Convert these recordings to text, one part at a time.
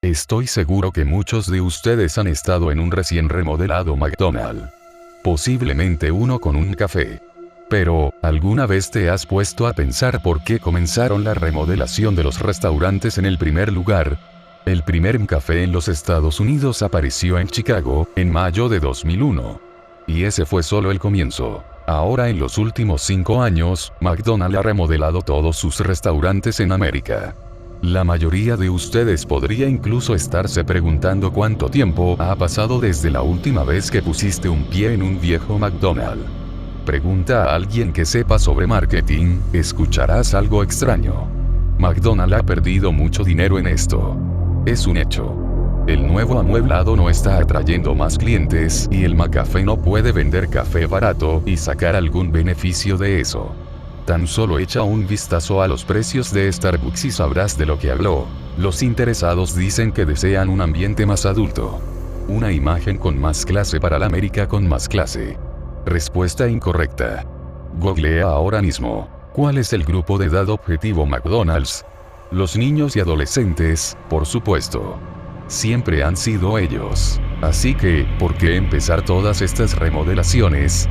Estoy seguro que muchos de ustedes han estado en un recién remodelado McDonald's. Posiblemente uno con un café. Pero, ¿alguna vez te has puesto a pensar por qué comenzaron la remodelación de los restaurantes en el primer lugar? El primer café en los Estados Unidos apareció en Chicago, en mayo de 2001. Y ese fue solo el comienzo. Ahora en los últimos 5 años, McDonald's ha remodelado todos sus restaurantes en América. La mayoría de ustedes podría incluso estarse preguntando cuánto tiempo ha pasado desde la última vez que pusiste un pie en un viejo McDonald's. Pregunta a alguien que sepa sobre marketing, escucharás algo extraño. McDonald's ha perdido mucho dinero en esto. Es un hecho. El nuevo amueblado no está atrayendo más clientes y el McCafé no puede vender café barato y sacar algún beneficio de eso. Tan solo echa un vistazo a los precios de Starbucks y sabrás de lo que habló. Los interesados dicen que desean un ambiente más adulto. Una imagen con más clase para la América con más clase. Respuesta incorrecta. Googlea ahora mismo. ¿Cuál es el grupo de edad objetivo McDonald's? Los niños y adolescentes, por supuesto. Siempre han sido ellos. Así que, ¿por qué empezar todas estas remodelaciones?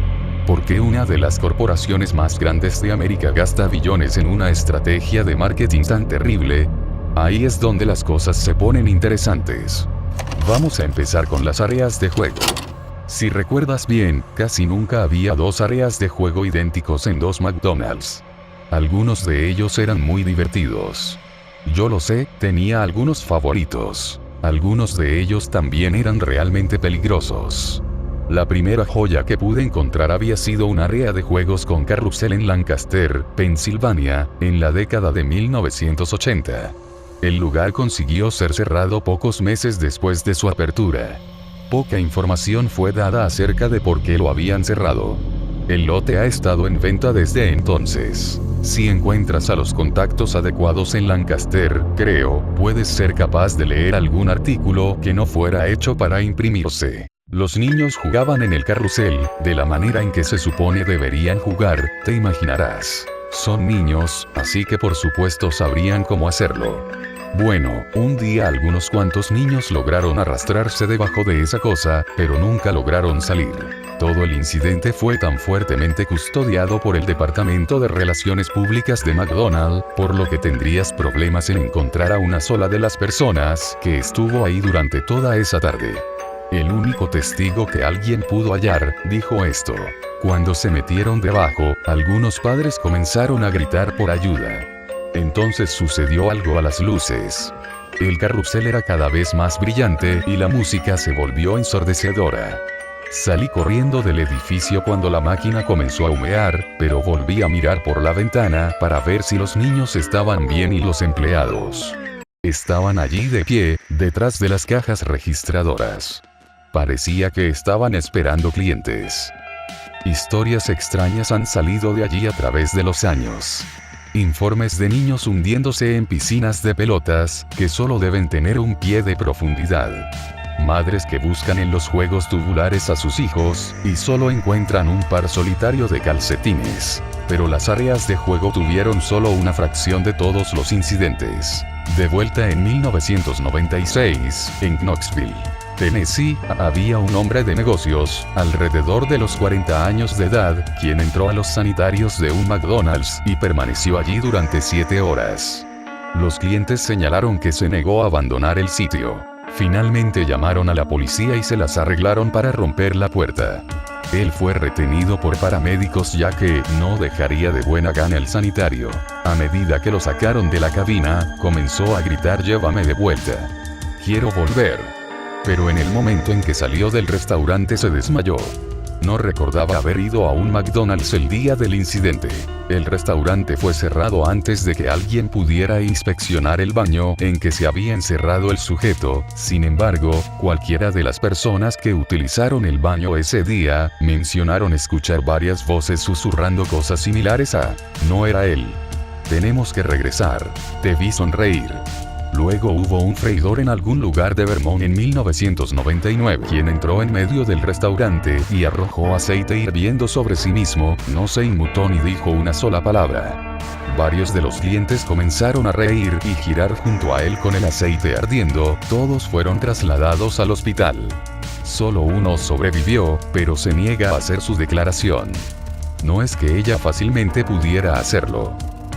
¿Por qué una de las corporaciones más grandes de América gasta billones en una estrategia de marketing tan terrible? Ahí es donde las cosas se ponen interesantes. Vamos a empezar con las áreas de juego. Si recuerdas bien, casi nunca había 2 áreas de juego idénticos en 2 McDonald's. Algunos de ellos eran muy divertidos. Yo lo sé, tenía algunos favoritos. Algunos de ellos también eran realmente peligrosos. La primera joya que pude encontrar había sido un área de juegos con carrusel en Lancaster, Pensilvania, en la década de 1980. El lugar consiguió ser cerrado pocos meses después de su apertura. Poca información fue dada acerca de por qué lo habían cerrado. El lote ha estado en venta desde entonces. Si encuentras a los contactos adecuados en Lancaster, creo, puedes ser capaz de leer algún artículo que no fuera hecho para imprimirse. Los niños jugaban en el carrusel, de la manera en que se supone deberían jugar, te imaginarás. Son niños, así que por supuesto sabrían cómo hacerlo. Bueno, un día algunos cuantos niños lograron arrastrarse debajo de esa cosa, pero nunca lograron salir. Todo el incidente fue tan fuertemente custodiado por el Departamento de Relaciones Públicas de McDonald's, por lo que tendrías problemas en encontrar a una sola de las personas que estuvo ahí durante toda esa tarde. El único testigo que alguien pudo hallar, dijo esto. Cuando se metieron debajo, algunos padres comenzaron a gritar por ayuda. Entonces sucedió algo a las luces. El carrusel era cada vez más brillante y la música se volvió ensordecedora. Salí corriendo del edificio cuando la máquina comenzó a humear, pero volví a mirar por la ventana para ver si los niños estaban bien y los empleados. Estaban allí de pie, detrás de las cajas registradoras. Parecía que estaban esperando clientes. Historias extrañas han salido de allí a través de los años. Informes de niños hundiéndose en piscinas de pelotas, que solo deben tener un pie de profundidad. Madres que buscan en los juegos tubulares a sus hijos, y solo encuentran un par solitario de calcetines. Pero las áreas de juego tuvieron solo una fracción de todos los incidentes. De vuelta en 1996, en Knoxville, Tennessee, había un hombre de negocios, alrededor de los 40 años de edad, quien entró a los sanitarios de un McDonald's y permaneció allí durante 7 horas. Los clientes señalaron que se negó a abandonar el sitio. Finalmente llamaron a la policía y se las arreglaron para romper la puerta. Él fue retenido por paramédicos ya que no dejaría de buena gana el sanitario. A medida que lo sacaron de la cabina, comenzó a gritar: "Llévame de vuelta. Quiero volver". Pero en el momento en que salió del restaurante se desmayó. No recordaba haber ido a un McDonald's el día del incidente. El restaurante fue cerrado antes de que alguien pudiera inspeccionar el baño en que se había encerrado el sujeto. Sin embargo, cualquiera de las personas que utilizaron el baño ese día, mencionaron escuchar varias voces susurrando cosas similares a: "No era él. Tenemos que regresar. Te vi sonreír". Luego hubo un freidor en algún lugar de Vermont en 1999, quien entró en medio del restaurante y arrojó aceite hirviendo sobre sí mismo, no se inmutó ni dijo una sola palabra. Varios de los clientes comenzaron a reír y girar junto a él con el aceite ardiendo, todos fueron trasladados al hospital. Solo uno sobrevivió, pero se niega a hacer su declaración. No es que ella fácilmente pudiera hacerlo.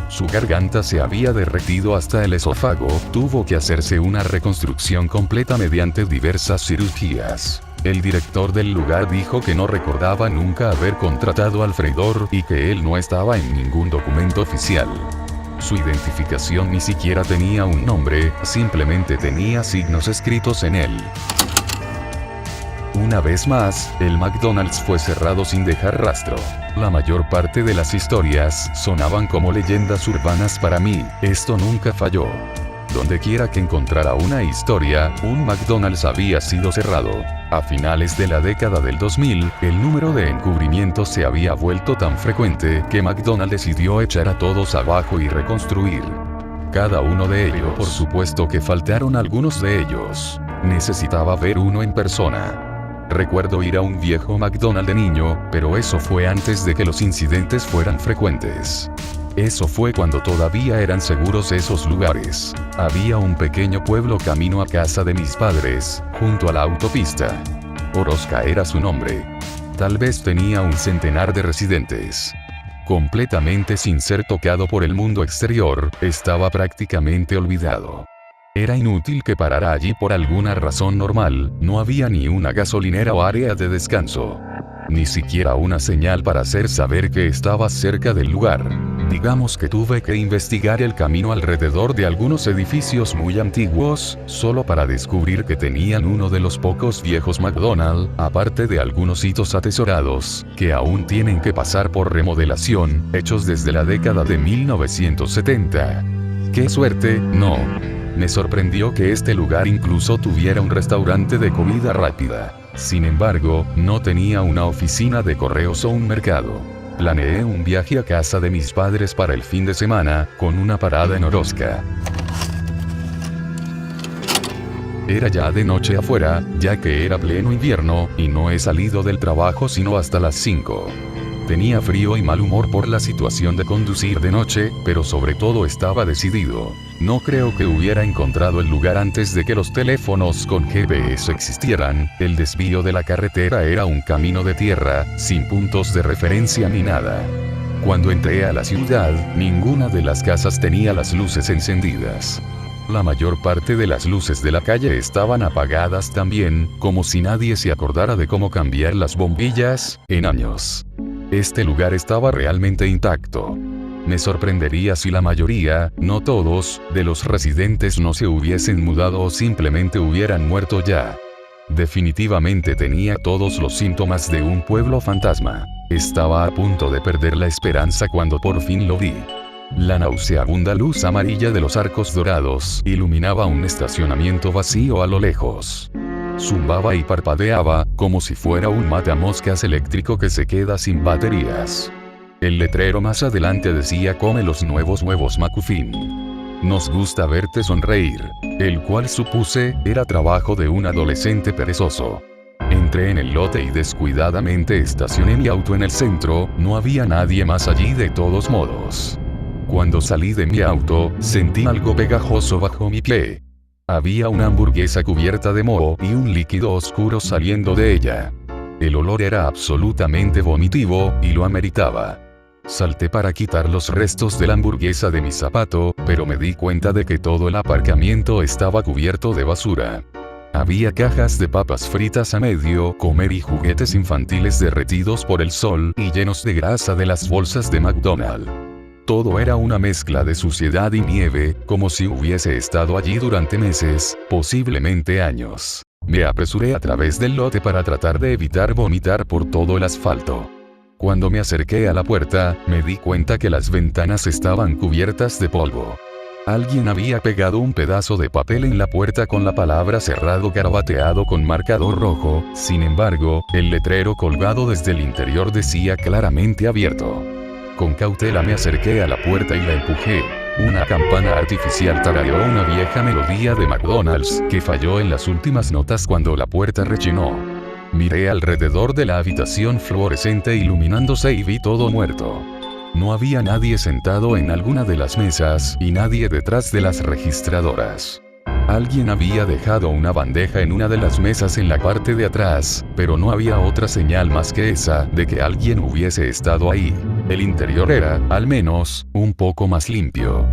Su garganta se había derretido hasta el esófago, tuvo que hacerse una reconstrucción completa mediante diversas cirugías. El director del lugar dijo que no recordaba nunca haber contratado al freidor y que él no estaba en ningún documento oficial. Su identificación ni siquiera tenía un nombre, simplemente tenía signos escritos en él. Una vez más, el McDonald's fue cerrado sin dejar rastro. La mayor parte de las historias sonaban como leyendas urbanas para mí, esto nunca falló. Donde quiera que encontrara una historia, un McDonald's había sido cerrado. A finales de la década del 2000, el número de encubrimientos se había vuelto tan frecuente que McDonald's decidió echar a todos abajo y reconstruir. Cada uno de ellos, por supuesto que faltaron algunos de ellos. Necesitaba ver uno en persona. Recuerdo ir a un viejo McDonald's de niño, pero eso fue antes de que los incidentes fueran frecuentes. Eso fue cuando todavía eran seguros esos lugares. Había un pequeño pueblo camino a casa de mis padres, junto a la autopista. Orozca era su nombre. Tal vez tenía un centenar de residentes. Completamente sin ser tocado por el mundo exterior, estaba prácticamente olvidado. Era inútil que parara allí por alguna razón normal, no había ni una gasolinera o área de descanso. Ni siquiera una señal para hacer saber que estaba cerca del lugar. Digamos que tuve que investigar el camino alrededor de algunos edificios muy antiguos, solo para descubrir que tenían uno de los pocos viejos McDonald's, aparte de algunos hitos atesorados, que aún tienen que pasar por remodelación, hechos desde la década de 1970. ¡Qué suerte! No. Me sorprendió que este lugar incluso tuviera un restaurante de comida rápida. Sin embargo, no tenía una oficina de correos o un mercado. Planeé un viaje a casa de mis padres para el fin de semana, con una parada en Orozca. Era ya de noche afuera, ya que era pleno invierno, y no he salido del trabajo sino hasta las 5. Tenía frío y mal humor por la situación de conducir de noche, pero sobre todo estaba decidido. No creo que hubiera encontrado el lugar antes de que los teléfonos con GPS existieran. El desvío de la carretera era un camino de tierra, sin puntos de referencia ni nada. Cuando entré a la ciudad, ninguna de las casas tenía las luces encendidas. La mayor parte de las luces de la calle estaban apagadas también, como si nadie se acordara de cómo cambiar las bombillas en años. Este lugar estaba realmente intacto. Me sorprendería si la mayoría, no todos, de los residentes no se hubiesen mudado o simplemente hubieran muerto ya. Definitivamente tenía todos los síntomas de un pueblo fantasma. Estaba a punto de perder la esperanza cuando por fin lo vi. La nauseabunda luz amarilla de los arcos dorados iluminaba un estacionamiento vacío a lo lejos. Zumbaba y parpadeaba, como si fuera un matamoscas eléctrico que se queda sin baterías. El letrero más adelante decía: come los nuevos huevos McMuffin. Nos gusta verte sonreír. El cual supuse, era trabajo de un adolescente perezoso. Entré en el lote y descuidadamente estacioné mi auto en el centro, no había nadie más allí de todos modos. Cuando salí de mi auto, sentí algo pegajoso bajo mi pie. Había una hamburguesa cubierta de moho y un líquido oscuro saliendo de ella. El olor era absolutamente vomitivo, y lo ameritaba. Salté para quitar los restos de la hamburguesa de mi zapato, pero me di cuenta de que todo el aparcamiento estaba cubierto de basura. Había cajas de papas fritas a medio comer y juguetes infantiles derretidos por el sol y llenos de grasa de las bolsas de McDonald's. Todo era una mezcla de suciedad y nieve, como si hubiese estado allí durante meses, posiblemente años. Me apresuré a través del lote para tratar de evitar vomitar por todo el asfalto. Cuando me acerqué a la puerta, me di cuenta que las ventanas estaban cubiertas de polvo. Alguien había pegado un pedazo de papel en la puerta con la palabra cerrado garabateado con marcador rojo, sin embargo, el letrero colgado desde el interior decía claramente abierto. Con cautela me acerqué a la puerta y la empujé. Una campana artificial tarareó una vieja melodía de McDonald's, que falló en las últimas notas cuando la puerta rechinó. Miré alrededor de la habitación fluorescente iluminándose y vi todo muerto. No había nadie sentado en alguna de las mesas y nadie detrás de las registradoras. Alguien había dejado una bandeja en una de las mesas en la parte de atrás, pero no había otra señal más que esa de que alguien hubiese estado ahí. El interior era, al menos, un poco más limpio.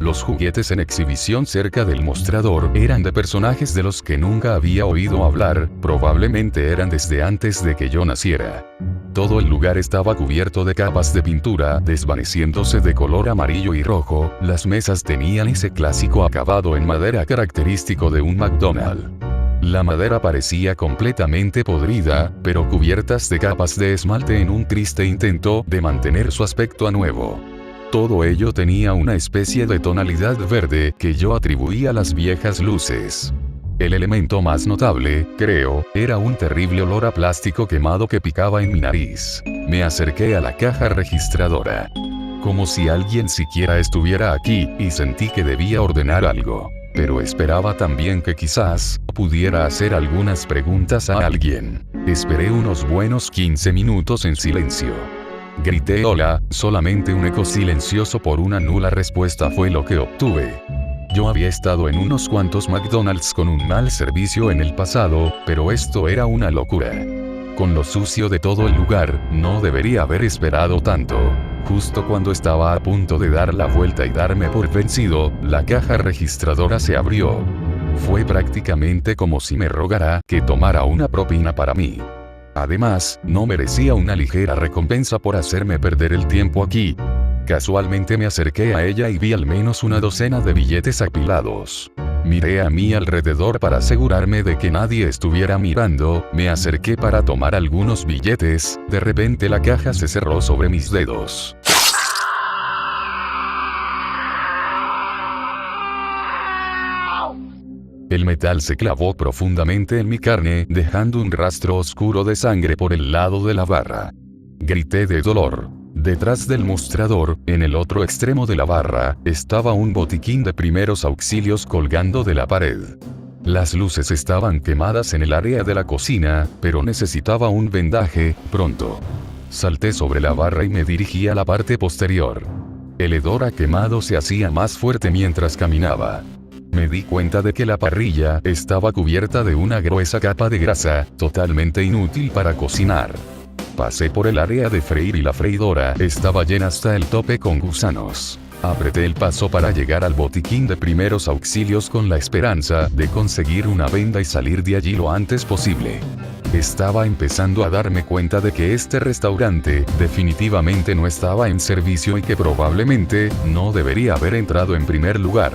Los juguetes en exhibición cerca del mostrador eran de personajes de los que nunca había oído hablar, probablemente eran desde antes de que yo naciera. Todo el lugar estaba cubierto de capas de pintura, desvaneciéndose de color amarillo y rojo, las mesas tenían ese clásico acabado en madera característico de un McDonald's. La madera parecía completamente podrida, pero cubiertas de capas de esmalte en un triste intento de mantener su aspecto a nuevo. Todo ello tenía una especie de tonalidad verde que yo atribuía a las viejas luces. El elemento más notable, creo, era un terrible olor a plástico quemado que picaba en mi nariz. Me acerqué a la caja registradora. Como si alguien siquiera estuviera aquí, y sentí que debía ordenar algo. Pero esperaba también que quizás pudiera hacer algunas preguntas a alguien. Esperé unos buenos 15 minutos en silencio. Grité hola, solamente un eco silencioso por una nula respuesta fue lo que obtuve. Yo había estado en unos cuantos McDonald's con un mal servicio en el pasado, pero esto era una locura. Con lo sucio de todo el lugar, no debería haber esperado tanto. Justo cuando estaba a punto de dar la vuelta y darme por vencido, la caja registradora se abrió. Fue prácticamente como si me rogara que tomara una propina para mí. Además, no merecía una ligera recompensa por hacerme perder el tiempo aquí. Casualmente me acerqué a ella y vi al menos una docena de billetes apilados. Miré a mi alrededor para asegurarme de que nadie estuviera mirando, me acerqué para tomar algunos billetes, de repente la caja se cerró sobre mis dedos. El metal se clavó profundamente en mi carne, dejando un rastro oscuro de sangre por el lado de la barra. Grité de dolor. Detrás del mostrador, en el otro extremo de la barra, estaba un botiquín de primeros auxilios colgando de la pared. Las luces estaban quemadas en el área de la cocina, pero necesitaba un vendaje, pronto. Salté sobre la barra y me dirigí a la parte posterior. El hedor a quemado se hacía más fuerte mientras caminaba. Me di cuenta de que la parrilla estaba cubierta de una gruesa capa de grasa, totalmente inútil para cocinar. Pasé por el área de freír y la freidora estaba llena hasta el tope con gusanos. Apreté el paso para llegar al botiquín de primeros auxilios con la esperanza de conseguir una venda y salir de allí lo antes posible. Estaba empezando a darme cuenta de que este restaurante definitivamente no estaba en servicio y que probablemente no debería haber entrado en primer lugar.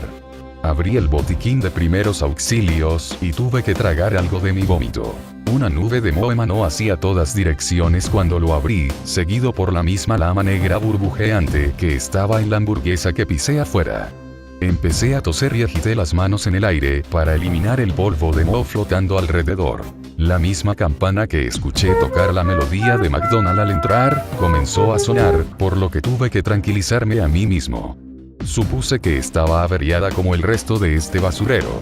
Abrí el botiquín de primeros auxilios y tuve que tragar algo de mi vómito. Una nube de moho emanó hacia todas direcciones cuando lo abrí, seguido por la misma lama negra burbujeante que estaba en la hamburguesa que pisé afuera. Empecé a toser y agité las manos en el aire para eliminar el polvo de moho flotando alrededor. La misma campana que escuché tocar la melodía de McDonald's al entrar, comenzó a sonar, por lo que tuve que tranquilizarme a mí mismo. Supuse que estaba averiada como el resto de este basurero.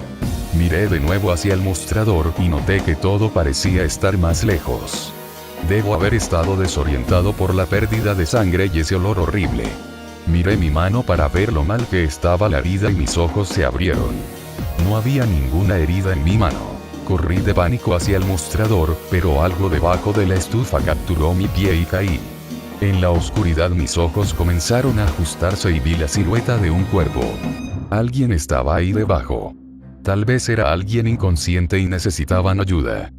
Miré de nuevo hacia el mostrador y noté que todo parecía estar más lejos. Debo haber estado desorientado por la pérdida de sangre y ese olor horrible. Miré mi mano para ver lo mal que estaba la herida y mis ojos se abrieron. No había ninguna herida en mi mano. Corrí de pánico hacia el mostrador, pero algo debajo de la estufa capturó mi pie y caí. En la oscuridad mis ojos comenzaron a ajustarse y vi la silueta de un cuerpo. Alguien estaba ahí debajo. Tal vez era alguien inconsciente y necesitaban ayuda.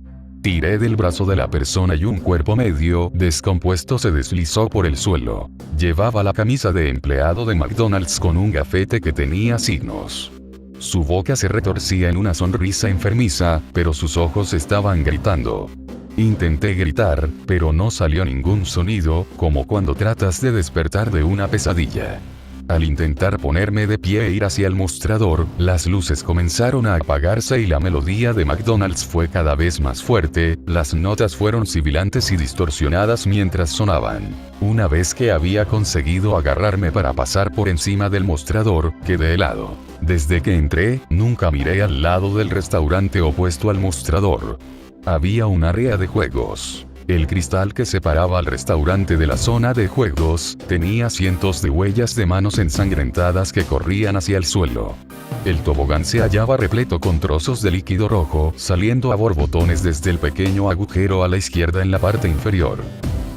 Tiré del brazo de la persona y un cuerpo medio descompuesto se deslizó por el suelo. Llevaba la camisa de empleado de McDonald's con un gafete que tenía signos. Su boca se retorcía en una sonrisa enfermiza, pero sus ojos estaban gritando. Intenté gritar, pero no salió ningún sonido, como cuando tratas de despertar de una pesadilla. Al intentar ponerme de pie e ir hacia el mostrador, las luces comenzaron a apagarse y la melodía de McDonald's fue cada vez más fuerte, las notas fueron sibilantes y distorsionadas mientras sonaban. Una vez que había conseguido agarrarme para pasar por encima del mostrador, quedé helado. Desde que entré, nunca miré al lado del restaurante opuesto al mostrador. Había un área de juegos. El cristal que separaba al restaurante de la zona de juegos, tenía cientos de huellas de manos ensangrentadas que corrían hacia el suelo. El tobogán se hallaba repleto con trozos de líquido rojo, saliendo a borbotones desde el pequeño agujero a la izquierda en la parte inferior.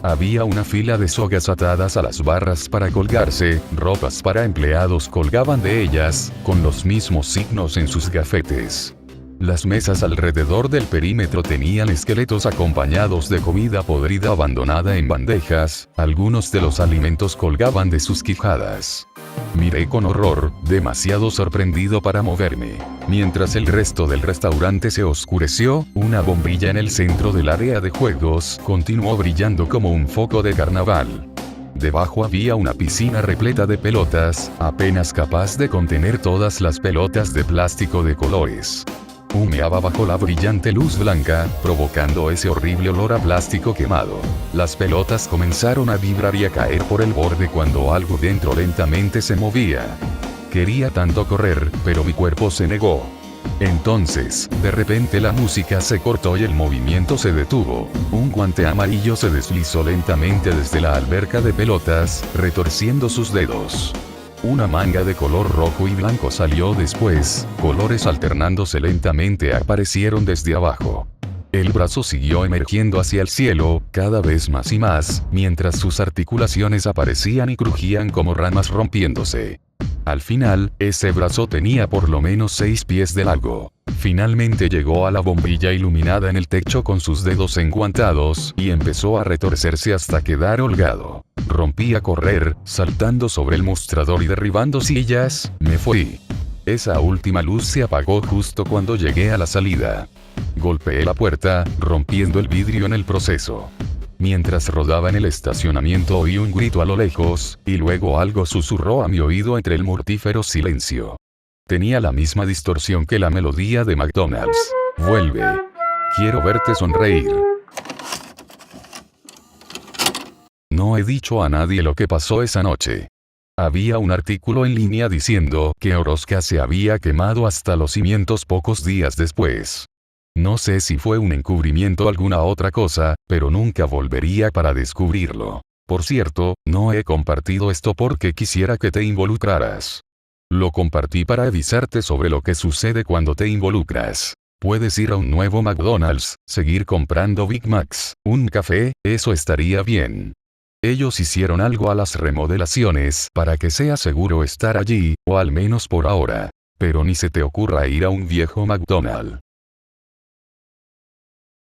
Había una fila de sogas atadas a las barras para colgarse, ropas para empleados colgaban de ellas, con los mismos signos en sus gafetes. Las mesas alrededor del perímetro tenían esqueletos acompañados de comida podrida abandonada en bandejas, algunos de los alimentos colgaban de sus quijadas. Miré con horror, demasiado sorprendido para moverme. Mientras el resto del restaurante se oscureció, una bombilla en el centro del área de juegos continuó brillando como un foco de carnaval. Debajo había una piscina repleta de pelotas, apenas capaz de contener todas las pelotas de plástico de colores. Humeaba bajo la brillante luz blanca, provocando ese horrible olor a plástico quemado. Las pelotas comenzaron a vibrar y a caer por el borde cuando algo dentro lentamente se movía. Quería tanto correr, pero mi cuerpo se negó. Entonces, de repente la música se cortó y el movimiento se detuvo. Un guante amarillo se deslizó lentamente desde la alberca de pelotas, retorciendo sus dedos. Una manga de color rojo y blanco salió después, colores alternándose lentamente aparecieron desde abajo. El brazo siguió emergiendo hacia el cielo, cada vez más y más, mientras sus articulaciones aparecían y crujían como ramas rompiéndose. Al final, ese brazo tenía por lo menos 6 pies de largo. Finalmente llegó a la bombilla iluminada en el techo con sus dedos enguantados, y empezó a retorcerse hasta quedar holgado. Rompí a correr, saltando sobre el mostrador y derribando sillas, me fui. Esa última luz se apagó justo cuando llegué a la salida. Golpeé la puerta, rompiendo el vidrio en el proceso. Mientras rodaba en el estacionamiento oí un grito a lo lejos, y luego algo susurró a mi oído entre el mortífero silencio. Tenía la misma distorsión que la melodía de McDonald's. Vuelve. Quiero verte sonreír. No he dicho a nadie lo que pasó esa noche. Había un artículo en línea diciendo que Oroska se había quemado hasta los cimientos pocos días después. No sé si fue un encubrimiento o alguna otra cosa, pero nunca volvería para descubrirlo. Por cierto, no he compartido esto porque quisiera que te involucraras. Lo compartí para avisarte sobre lo que sucede cuando te involucras. Puedes ir a un nuevo McDonald's, seguir comprando Big Macs, un café, eso estaría bien. Ellos hicieron algo a las remodelaciones para que sea seguro estar allí, o al menos por ahora. Pero ni se te ocurra ir a un viejo McDonald's.